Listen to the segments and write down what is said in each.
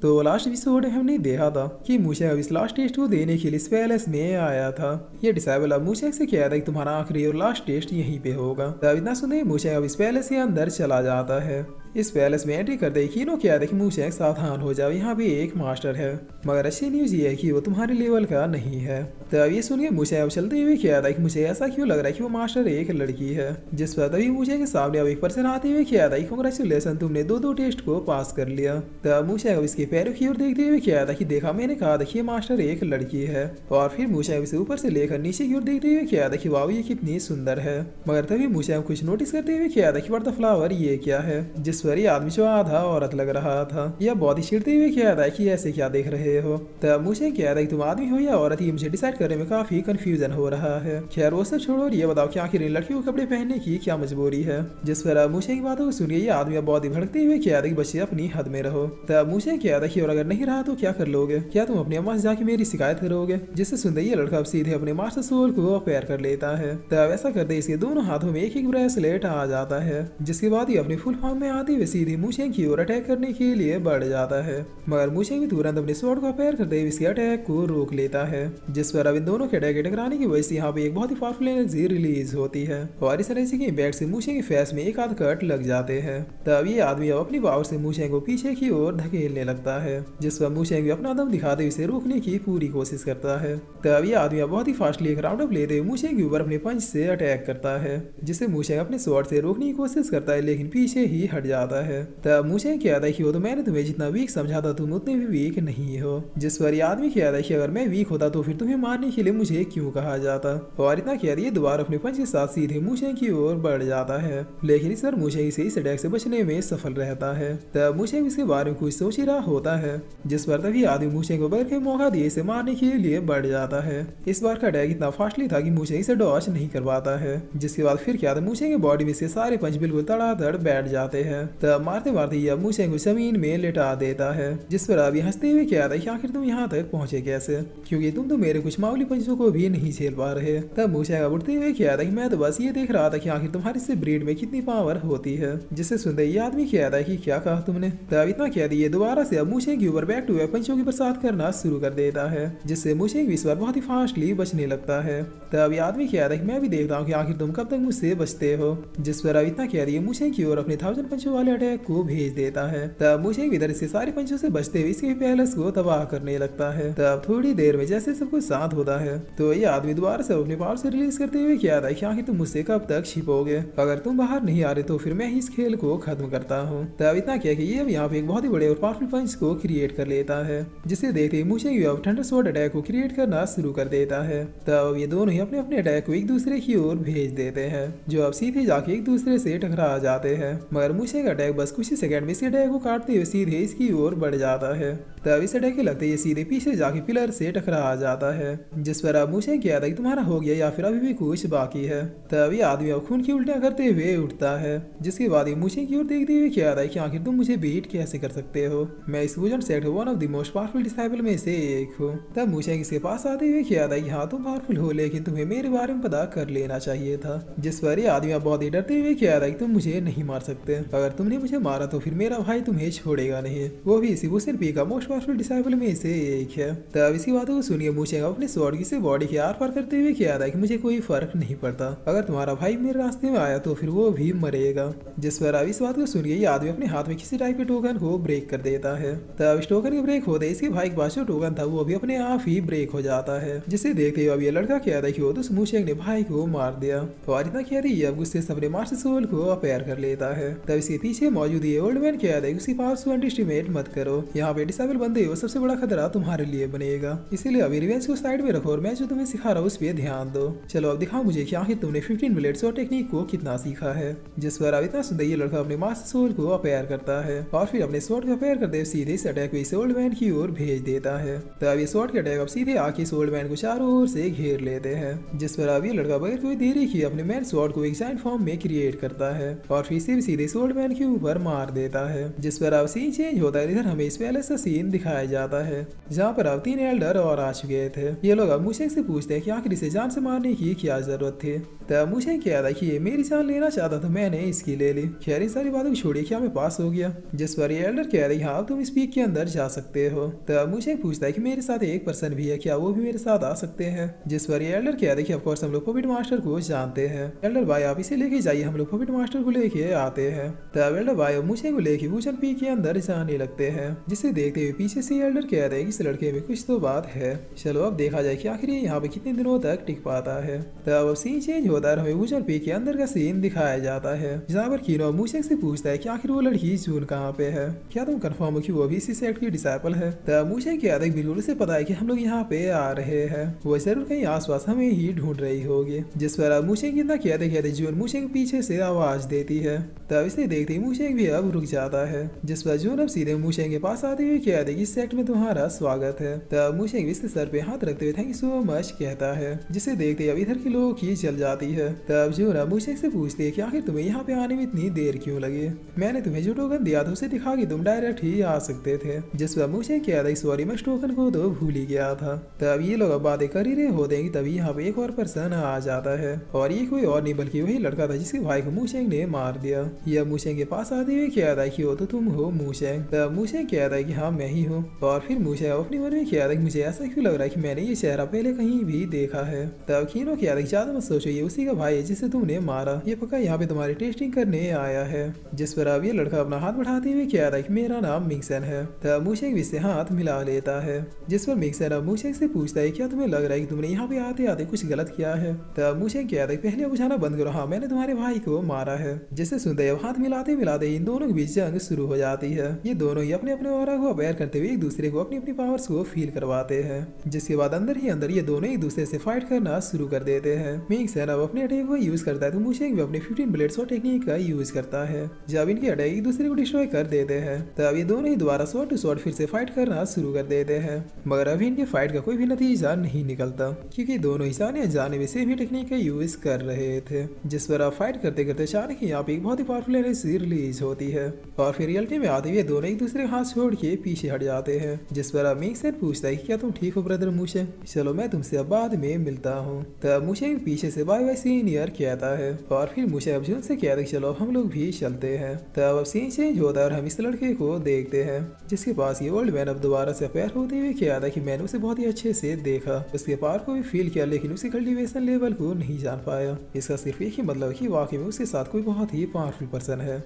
तो last episode में हमने देखा था कि मूशेक इस लास्ट टेस्ट को देने के लिए इस पैलेस में आया था। ये डिसेबल अब मूशेक से कह रहा है कि तुम्हारा आखिरी और लास्ट टेस्ट यहीं पे होगा। तब इतना सुनते ही मूशेक अब इस पैलेस के अंदर चला जाता है। इस पैलेस में एंट्री करते ही कीनो कह रहा है कि मूशेक सावधान हो जाओ, यहाँ पे एक मास्टर है, मगर अच्छी न्यूज ये है कि वो तुम्हारे लेवल का नहीं है। तब ये सुनिए मूशेक अब चलते हुए कह रहा है कि मुझे ऐसा क्यों लग रहा है कि वो मास्टर एक लड़की है। जिस पर तभी मूशेक के सामने अब एक पर्सन आते हुए कह रहा है कांग्रेचुलेसन, तुमने दो टेस्ट को पास कर लिया। तब मूशेक अब इसके पैरों की ओर देखते हुए कह रहा था कि देखा मैंने कहा था कि मास्टर एक लड़की है। और फिर मूशेक इसे ऊपर से लेकर नीचे की ओर देखते हुए कह रहा था कि वाह ये कितनी सुंदर है। मगर तभी मूशेक कुछ नोटिस करते हुए कह रहा था कि व्हाट द फ्लावर, ये क्या है। जिस पर ये आदमी जो आधा औरत लग रहा था यह बहुत ही चिढ़ते हुए कह रहा है कि ऐसे क्या देख रहे हो। तब मूशेक कह रहा है कि तुम आदमी हो या औरत, ये मुझे डिसाइड करने में काफी कंफ्यूजन हो रहा है। खैर वो सब छोड़ो और ये बताओ कि आखिर इन लड़कियों को कपड़े पहनने की क्या मजबूरी है। जिस पर मूशेक की बातों को सुनिए ये आदमी बहुत ही भड़कते हुए कह रहा है कि बच्चे अपनी हद में रहो। तब मूशेक कह रहा है कि और अगर नहीं रहा तो क्या कर लोगे, क्या तुम अपनी अम्मा से जाके मेरी शिकायत करोगे। जिससे सुनते ये लड़का अब सीधे अपने मास्टर सोल को अपेयर कर लेता है। तब ऐसा करते इसके दोनों हाथों में एक एक ब्रेसलेट आ जाता है। जिसके बाद ही अपने फुल फॉर्म में आते हुए सीधे मूशेक की ओर अटैक करने के लिए बढ़ जाता है। मगर मूशेक भी तुरंत अपने स्वॉर्ड को अपेयर करते हुए इसके अटैक को रोक लेता है। जिस पर अब इन दोनों के अटैक टकराने की वजह से यहाँ पे एक बहुत ही पावरफुल एनर्जी रिलीज होती है और इस एनर्जी के इम्पैक्ट से मूशेक के फेस में एक आध कट लग जाते हैं। तब ये आदमी अब अपनी पावर से मूशेक को पीछे की ओर धकेलने लगता है। जिस पर मूशेक भी अपना दम दिखाते हुए इसे रोकने की पूरी कोशिश करता है। तब ये आदमी बहुत ही फास्टली एक राउंड अप लेते हुए मूशेक के ऊपर अपने पंच से अटैक करता है। जिसे मूशेक अपने स्वॉर्ड से रोकने की कोशिश करता है लेकिन पीछे ही हट जाता है। तब मूशेक कहता है कि वो तो मैंने तुम्हें जितना वीक समझा था तुम उतने भी वीक नहीं हो। जिस पर ये आदमी कहता है कि अगर मैं वीक होता तो फिर तुम्हें मारने के लिए मुझे क्यों कहा जाता। और इतना कह दिए दोबारा अपने पंच के साथ सीधे मूशेक की ओर बढ़ जाता है। लेकिन इस बार मूशेक से इस अटैक से बचने में सफल रहता है। तब मूशेक इसके बारे में कुछ सोच ही रहा होता है। जिस पर तभी आदमी मूशेक को बढ़ के मौका दिए इसे मारने के लिए बढ़ जाता है। इस बार का अटैक इतना फास्टली था कि मूशेक इसे डॉच नहीं कर पाता है। जिसके बाद फिर क्या था, मूशेक की बॉडी में से सारे पंच बिल्कुल तड़ातड़ बैठ जाते हैं। तब मारते मारते यह मूशेक को जमीन में लेटा देता है। जिस पर अभी हंसते हुए कह रहा है कि आखिर तुम यहाँ तक पहुंचे कैसे, क्योंकि तुम तो मेरे कुछ मामूली पंचों को भी नहीं झेल पा रहे। तब मूशेक उठते हुए कह रहा है कि मैं तो बस ये देख रहा था कि आखिर तुम्हारी से ब्रीड में कितनी पावर होती है। जिससे सुनते ये आदमी कह रहा है कि क्या कहा तुमने। तब इतना कह दिए दोबारा से अब मूशेक के ऊपर बैक टू बैक पंचों की बरसात करना शुरू कर देता है। जिससे मूशेक इस बार बहुत ही फास्टली बचने लगता है। तब ये आदमी कह रहा है कि मैं भी देखता हूँ कि आखिर तुम कब तक मुझसे बचते हो। जिस पर अब इतना कह दिए मूशेक की ओर अपने 1000 पंचों वाले अटैक को भेज देता है। तब मूशेक इधर से सारे पंचों से बचते हुए इसके पैलेस को तबाह करने लगता है। तब थोड़ी देर में जैसे सब कुछ शांत होता है तो ये आदमी दोबारा से अपने पावर से रिलीज करते हुए कह रहा है कि आखिर तुम मुझसे कब तक छिपोगे, अगर तुम बाहर नहीं आ रहे तो फिर मैं इस खेल को खत्म करता हूँ। तब इतना कह कि ये अब यहाँ पे एक बहुत ही बड़े और पावरफुल पंच को क्रिएट कर लेता है। जिसे देखते ही मूशेक अब थंडर स्वॉर्ड अटैक को क्रिएट करना शुरू कर देता है। तब ये दोनों ही अपने अपने अटैक को एक दूसरे की ओर भेज देते हैं जो अब सीधे जाके एक दूसरे से टकरा जाते हैं। मगर मूशेक अटैक बस कुछ ही सेकंड में इसी अटैक को काटते हुए सीधे इसकी ओर बढ़ जाता है। तब इस अटैक के लगते ये सीधे पीछे जाके पिलर से टकरा जाता है। जिस पर अब मूशेक कहता है कि तुम्हारा हो गया या फिर अभी भी कुछ बाकी है। तब ये आदमी अब खून की उल्टियां करते हुए उठता है। जिसके बाद मूशेक की ओर देखते हुए कहता है कि आखिर तुम मुझे बीट कैसे कर सकते हो, मैं इस वुजन set one of the most powerful disable में से एक हूँ। तब मूशेक इसके पास आते हुए कहता है कि हाँ तुम पावरफुल हो लेकिन तुम्हें मेरे बारे में पता कर लेना चाहिए था। जिस पर ये आदमी बहुत ही डरते हुए कहता है कि तुम मुझे नहीं मार सकते, अगर तुमने मुझे मारा तो फिर मेरा भाई तुम्हें छोड़ेगा नहीं, वो भी इसी वुजन पी का मोस्ट पावरफुल डिसाइबल में से एक है। तब इसी बातों को सुनिए मूशेक अपने स्वॉर्ड की बॉडी के आर पार करते हुए कहता है कि मुझे कोई फर्क नहीं पड़ता, अगर तुम्हारा भाई मेरे रास्ते में आया तो फिर वो भी मरेगा। जिस पर अब इस बात को सुनिए ये आदमी अपने हाथ में किसी टाइप के टोकन को ब्रेक कर देता है। तब इस टोकन के ब्रेक होते इसके भाई के पास जो टोकन था वो भी अपने आप ही ब्रेक हो जाता है। जिसे देखते हुए अब ये लड़का कहता है कि वो तो मूशेक ने भाई को मार दिया। और इतना कह रही है अब गुस्से से अपने मास्टर सोल को अपेयर कर लेता है। तब इसके पीछे मौजूद ये ओल्ड मैन कहता है कि उसकी पावर को अंडर एस्टिमेट मत करो, यहाँ पे डिसेबल बंदे हो सबसे बड़ा खतरा तुम्हारे लिए बनेगा, इसीलिए अभी रिवेंज को साइड में रखो और मैं जो तुम्हें सिखा रहा हूँ उस पर ध्यान दो। चलो अब दिखाओ मुझे कि आखिर तुमने 15 मिनट्स और टेक्निक को कितना सीखा है। जिस पर अब इतना सुनते ये लड़का अपने मास्टर सोल को अपेयर करता है और फिर अपने स्वॉर्ड को अपेयर करते हुए सीधे इस अटैक को इस ओल्ड मैन की ओर भेज देता है। तब ये स्वॉर्ड के अटैक अब सीधे आके इस ओल्ड मैन को चारों ओर से घेर लेते हैं। जिस पर अब ये लड़का बगैर कोई देरी किए अपने मैन स्वॉर्ड को एक जायंट फॉर्म में क्रिएट करता है और फिर से भी सीधे इस ओल्ड मैन के ऊपर मार देता है, जिस पर अब सीन चेंज होता है। इधर हमें इस पैलेस का सीन दिखाया जाता है जहाँ पर अब 3 एल्डर और आ चुके थे। ये लोग अब मूशेंग से पूछते हैं कि आखिर इसे जान से मारने की क्या जरूरत थी। तब मूशेंग कह रहा है कि ये मेरी जान लेना चाहता था, मैंने इसकी ले ली। खैर इन सारी बातों को छोड़िए, क्या मैं पास हो गया? जिस पर ये एल्डर कह रही हाँ तुम इस पीक के अंदर जा सकते हो। तब मूशेंग पूछता है कि मेरे साथ एक पर्सन भी है, क्या वो भी मेरे साथ आ सकते हैं? जिस पर ये एल्डर कह रही है कि ऑफकोर्स हम लोग पपेट मास्टर को जानते हैं। एल्डर भाई आप इसे लेके जाइए, हम लोग पपेट मास्टर को लेके आते हैं। तब एल्डर भाई मूशेंग को लेके वुचन पीक के अंदर जाने लगते हैं, जिसे देखते हुए पीछे से एल्डर कह रहे हैं कि इस लड़के में कुछ तो बात है, चलो अब देखा जाए कि आखिर ये यहाँ पे कितने दिनों तक टिक पाता है। तब सीन चेंज होता है, हमें वुचन पीक के अंदर का सीन दिखाया जाता है जहाँ पर कीनो मूशेंग से पूछता है कि आखिर वो लड़की जून कहाँ पे है, क्या तुम कंफर्म हो कि वो भी इसी सेक्ट की डिसाइपल है? तब मूशेंग कहता है बिल्कुल उसे पता है कि हम लोग यहाँ पे आ रहे हैं, वो जरूर कहीं आसपास हमें ही ढूंढ रही होगी। जिस पर अब मूशेंग इतना कहते कहते जून मूशेंग पीछे से आवाज देती है। तब इसे देखते ही मूशेंग भी अब रुक जाता है, जिस पर जून अब सीधे मूशेंग के पास आते हुए कहते कि इस सेक्ट में तुम्हारा स्वागत है। तब मूशेंग इसके सर पे हाथ रखते हुए थैंक यू सो मच कहता है, जिसे देखते अब इधर के लोगों की चल जाती है। तब जून मूशेंग से पूछती है कि आखिर तुम्हें यहाँ पे आने में इतनी देर क्यों लगी? मैंने तुम्हें जो टोकन दिया था उसे दिखा के तुम डायरेक्ट ही आ सकते थे। जिस पर मूशेंग कहता है सॉरी मैं टोकन को तो भूल ही गया था। तब ये लोग अब बातें कर ही रहे होते हैं तभी यहाँ पे एक और पर्सन आ जाता है, और ये कोई और नहीं बल्कि वही लड़का था जिसके भाई को मूशेंग ने मार दिया। यह मूशेंग के पास आते हुए कहता है कि वो तो तुम हो मूशेंग। तब मूशेंग कहता है कि हाँ मैं ही हूँ, और फिर मूशेंग अपने मन में कहता है कि मुझे ऐसा क्यों लग रहा है कि मैंने ये चेहरा पहले कहीं भी देखा है। तब कीनो कहता है ज्यादा मत सोचो, ये उसी का भाई है जिसे तुमने मारा, ये पक्का यहाँ पे तुम्हारी टेस्टिंग करने आया है। जिस पर अब ये लड़का अपना हाथ बढ़ाते हुए कहता है कि मेरा नाम मिंगसन है। तब मूशेंग भी इससे हाथ मिला लेता है, जिस पर मिंगसन अब मूशेंग से पूछता है क्या तुम्हें लग रहा है कि तुमने यहाँ पे आते आते कुछ गलत किया है? तब मूशेंग कहता है पहले बुझाना बंद करो, हाँ मैंने तुम्हारे भाई को मारा है। जिसे सुनते अब हाथ मिलाते मिलाते इन दोनों के बीच जंग शुरू हो जाती है। ये दोनों ही अपने अपने ऑरा को अवेयर करते हुए एक दूसरे को अपनी अपनी पावर्स को फील करवाते हैं, जिसके बाद अंदर ही अंदर ये दोनों एक दूसरे से फाइट करना शुरू कर देते हैं। मिंगसन अब अपने अटैक को यूज करता है तो मूशेंग भी अपने 15 ब्लेड शॉट टेक्निक का यूज करता है। जब इनके अटैक एक दूसरे को डिस्ट्रॉय कर देते हैं तब ये दोनों ही दोबारा शॉट टू शॉट फिर से फाइट करना शुरू कर देते हैं, मगर अभी इनके फाइट का कोई भी नतीजा नहीं निकलता क्योंकि दोनों ही जाने अनजाने में सेम ही टेक्निक का यूज कर रहे थे। जिस पर अब फाइट करते करते अचानक यहाँ पे एक बहुत ही पावरफुल एनर्जी रिलीज होती है, और फिर रियलिटी में आते हुए दोनों एक दूसरे का हाथ छोड़ के पीछे हट जाते हैं। जिस पर अब मिंगसन पूछता है कि क्या तुम ठीक हो ब्रदर मूशेंग, चलो मैं तुमसे अब बाद में मिलता हूँ। तब मूशेंग पीछे से बाय बाय सीनियर कहता है, और फिर मूशेंग अब जून से कहता है चलो हम लोग भी चलते हैं। तब अब सीन चेंज होता है और हम इस लड़के को देखते हैं जिसके पास ये ओल्ड मैन अब दोबारा से अफेयर होते हुए कहता है कि मैंने उसे बहुत ही अच्छे से देखा, उसके पावर को भी फील किया लेकिन उसके कल्टीवेशन लेवल को नहीं जान पाया। इसका सिर्फ एक ही मतलब है कि वाकई में उसके साथ कोई बहुत ही पावरफुल पर्सन है।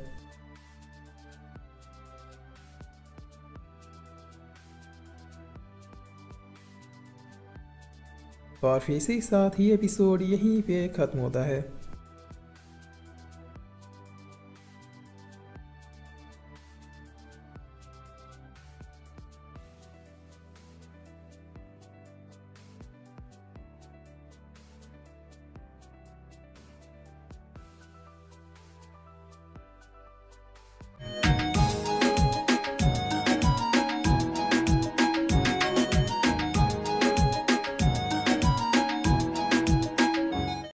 और फिर इसी के साथ ही एपिसोड यहीं पे खत्म होता है।